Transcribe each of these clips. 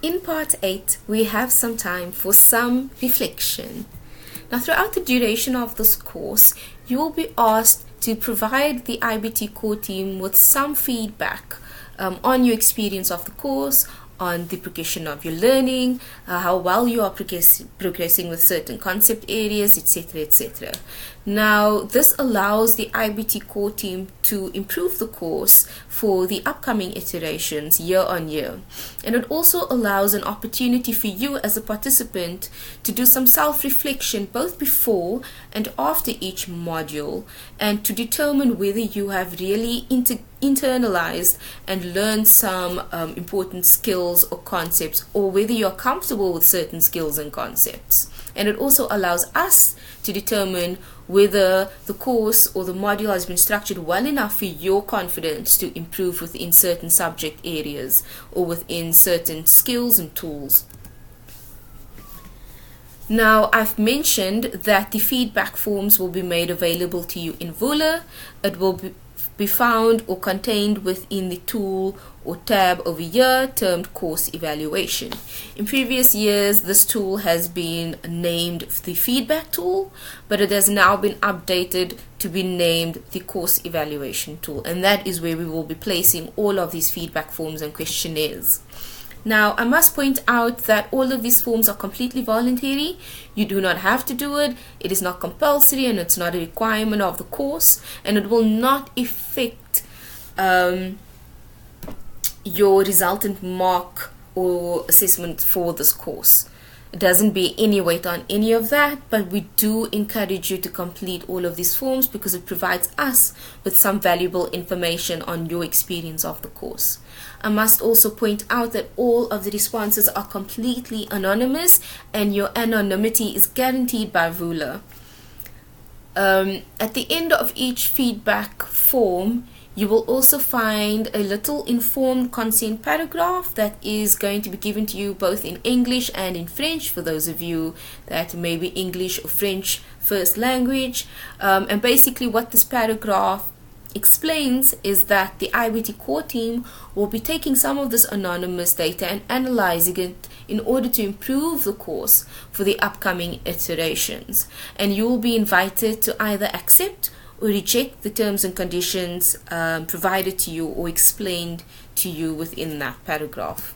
In part 8, we have some time for some reflection. Now, throughout the duration of this course, you will be asked to provide the IBT core team with some feedback on your experience of the course, on the progression of your learning, how well you are progressing with certain concept areas, etc., etc. Now, this allows the IBT core team to improve the course for the upcoming iterations year on year. And it also allows an opportunity for you as a participant to do some self-reflection both before and after each module, and to determine whether you have really internalized and learned some important skills or concepts, or whether you're comfortable with certain skills and concepts. And it also allows us to determine whether the course or the module has been structured well enough for your confidence to improve within certain subject areas or within certain skills and tools. Now, I've mentioned that the feedback forms will be made available to you in Vula. It will be found or contained within the tool or tab over here termed course evaluation. In previous years, this tool has been named the feedback tool, but it has now been updated to be named the course evaluation tool, and that is where we will be placing all of these feedback forms and questionnaires. Now, I must point out that all of these forms are completely voluntary. You do not have to do it. It is not compulsory, and it's not a requirement of the course, and it will not affect your resultant mark or assessment for this course. It doesn't bear any weight on any of that, but we do encourage you to complete all of these forms because it provides us with some valuable information on your experience of the course. I must also point out that all of the responses are completely anonymous, and your anonymity is guaranteed by Vula. At the end of each feedback form, you will also find a little informed consent paragraph that is going to be given to you both in English and in French for those of you that may be English or French first language. And basically what this paragraph explains is that the IBT core team will be taking some of this anonymous data and analyzing it in order to improve the course for the upcoming iterations. And you will be invited to either accept or reject the terms and conditions provided to you or explained to you within that paragraph.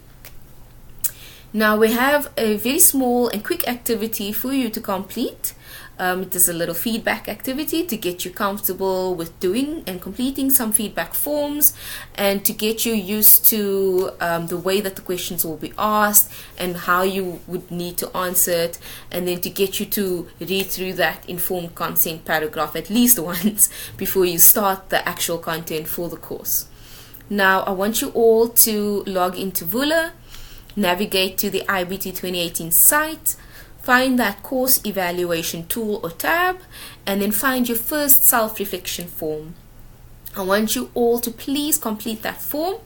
Now, we have a very small and quick activity for you to complete. It is a little feedback activity to get you comfortable with doing and completing some feedback forms, and to get you used to the way that the questions will be asked and how you would need to answer it, and then to get you to read through that informed consent paragraph at least once before you start the actual content for the course. Now, I want you all to log into Vula, navigate to the IBT 2018 site, find that course evaluation tool or tab, and then find your first self-reflection form. I want you all to please complete that form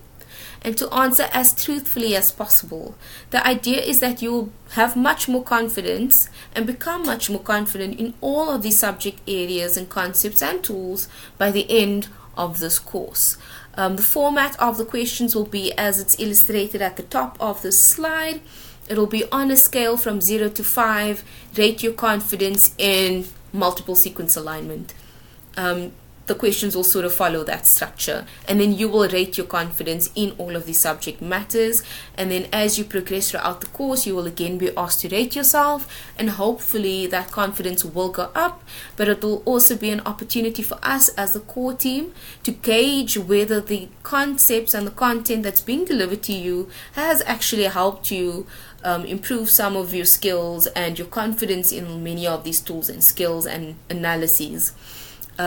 and to answer as truthfully as possible. The idea is that you'll have much more confidence and become much more confident in all of these subject areas and concepts and tools by the end of this course. The format of the questions will be as it's illustrated at the top of the slide. It'll be on a scale from 0 to 5. Rate your confidence in multiple sequence alignment. The questions will sort of follow that structure, and then you will rate your confidence in all of these subject matters. And then as you progress throughout the course, you will again be asked to rate yourself, and hopefully that confidence will go up. But it will also be an opportunity for us as the core team to gauge whether the concepts and the content that's being delivered to you has actually helped you improve some of your skills and your confidence in many of these tools and skills and analyses.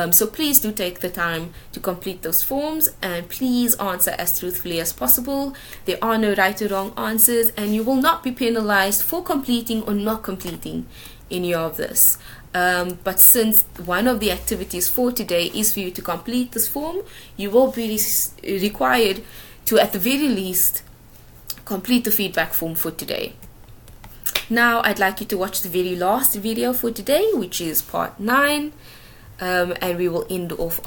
So please do take the time to complete those forms, and please answer as truthfully as possible. There are no right or wrong answers, and you will not be penalized for completing or not completing any of this. But since one of the activities for today is for you to complete this form, you will be required to, at the very least, complete the feedback form for today. Now, I'd like you to watch the very last video for today, which is part 9. And we will end off